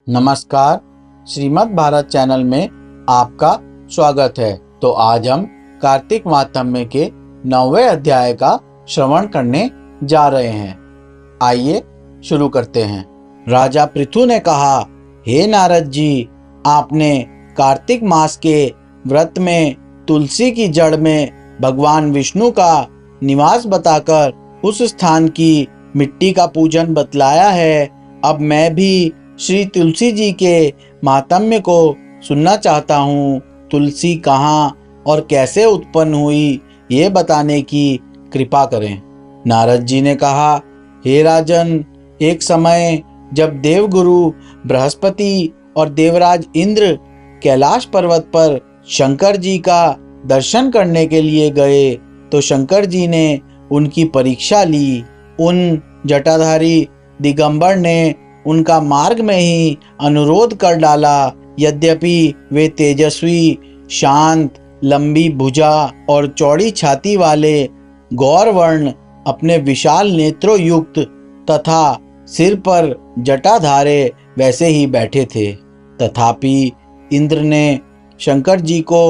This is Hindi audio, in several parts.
नमस्कार, श्रीमद् भारत चैनल में आपका स्वागत है। तो आज हम कार्तिक माहात्म्य के 9वें अध्याय का श्रवण करने जा रहे हैं। आइए शुरू करते हैं। राजा पृथु ने कहा, हे नारद जी, आपने कार्तिक मास के व्रत में तुलसी की जड़ में भगवान विष्णु का निवास बताकर उस स्थान की मिट्टी का पूजन बतलाया है। अब मैं भी श्री तुलसी जी के माहात्म्य को सुनना चाहता हूँ। तुलसी कहाँ और कैसे उत्पन्न हुई, ये बताने की कृपा करें। नारद जी ने कहा, हे राजन, एक समय जब देवगुरु बृहस्पति और देवराज इंद्र कैलाश पर्वत पर शंकर जी का दर्शन करने के लिए गए तो शंकर जी ने उनकी परीक्षा ली। उन जटाधारी दिगंबर ने उनका मार्ग में ही अनुरोध कर डाला। यद्यपि वे तेजस्वी, शांत, लंबी भुजा और चौड़ी छाती वाले गौरवर्ण अपने विशाल नेत्रों युक्त तथा सिर पर जटाधारे वैसे ही बैठे थे, तथापि इंद्र ने शंकर जी को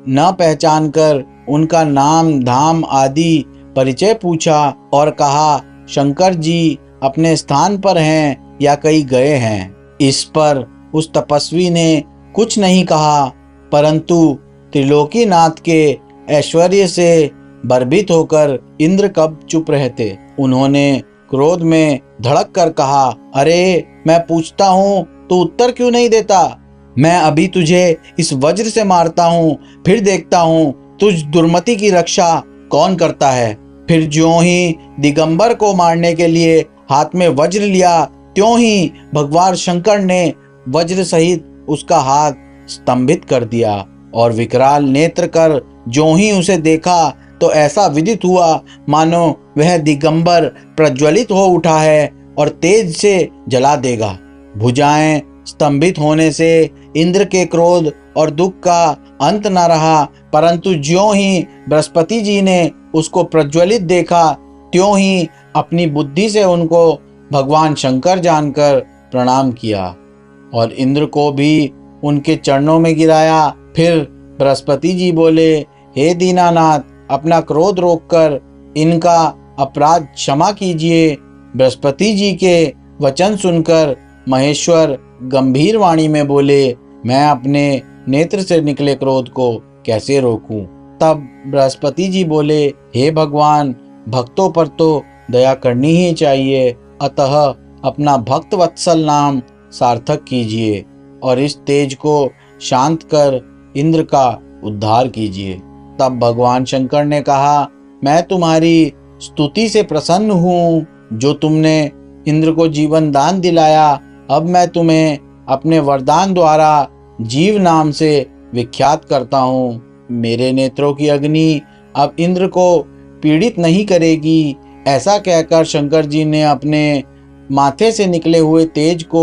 न पहचानकर उनका नाम धाम आदि परिचय पूछा और कहा, शंकर जी अपने स्थान पर हैं या कहीं गए हैं। इस पर उस तपस्वी ने कुछ नहीं कहा, परंतु त्रिलोकीनाथ के ऐश्वर्य से भयभीत होकर इंद्र कब चुप रहते। उन्होंने क्रोध में धड़क कर कहा, अरे मैं पूछता हूँ तो उत्तर क्यों नहीं देता? मैं अभी तुझे इस वज्र से मारता हूँ, फिर देखता हूँ तुझ दुर्मति की रक्षा कौन करता है। फिर ज्यों ही दिगंबर को मारने के लिए हाथ में वज्र लिया, त्यों ही भगवान शंकर ने वज्र सहित उसका हाथ स्तंभित कर दिया और विकराल नेत्र कर ज्यों ही उसे देखा तो ऐसा विदित हुआ मानो वह दिगंबर प्रज्वलित हो उठा है और तेज से जला देगा। भुजाएं स्तंभित होने से इंद्र के क्रोध और दुख का अंत न रहा, परंतु ज्यों ही बृहस्पति जी ने उसको प्रज्वलित देखा त्यों ही अपनी बुद्धि से उनको भगवान शंकर जानकर प्रणाम किया और इंद्र को भी उनके चरणों में गिराया। फिर बृहस्पति जी बोले, हे दीनानाथ, अपना क्रोध रोककर इनका अपराध क्षमा कीजिए। बृहस्पति जी के वचन सुनकर महेश्वर गंभीर वाणी में बोले, मैं अपने नेत्र से निकले क्रोध को कैसे रोकूं? तब बृहस्पति जी बोले, हे भगवान, भक्तों पर तो दया करनी ही चाहिए, अतः अपना भक्त वत्सल नाम सार्थक कीजिए और इस तेज को शांत कर इंद्र का उद्धार कीजिए। तब भगवान शंकर ने कहा, मैं तुम्हारी स्तुति से प्रसन्न हूँ, जो तुमने इंद्र को जीवन दान दिलाया। अब मैं तुम्हें अपने वरदान द्वारा जीव नाम से विख्यात करता हूँ। मेरे नेत्रों की अग्नि अब इंद्र को पीड़ित नहीं करेगी। ऐसा कहकर शंकर जी ने अपने माथे से निकले हुए तेज को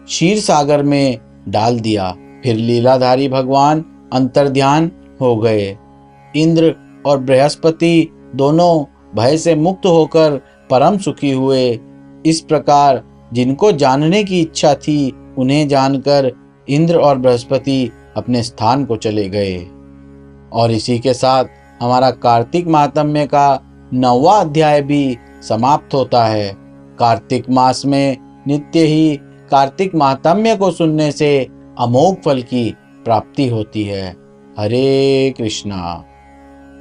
क्षीर सागर में डाल दिया। फिर लीलाधारी भगवान अंतर्ध्यान हो गए। इंद्र और बृहस्पति दोनों भय से मुक्त होकर परम सुखी हुए। इस प्रकार जिनको जानने की इच्छा थी उन्हें जानकर इंद्र और बृहस्पति अपने स्थान को चले गए। और इसी के साथ हमारा कार्तिक माहात्म्य का 9वां अध्याय भी समाप्त होता है। कार्तिक मास में नित्य ही कार्तिक माहात्म्य को सुनने से अमोघ फल की प्राप्ति होती है। हरे कृष्णा।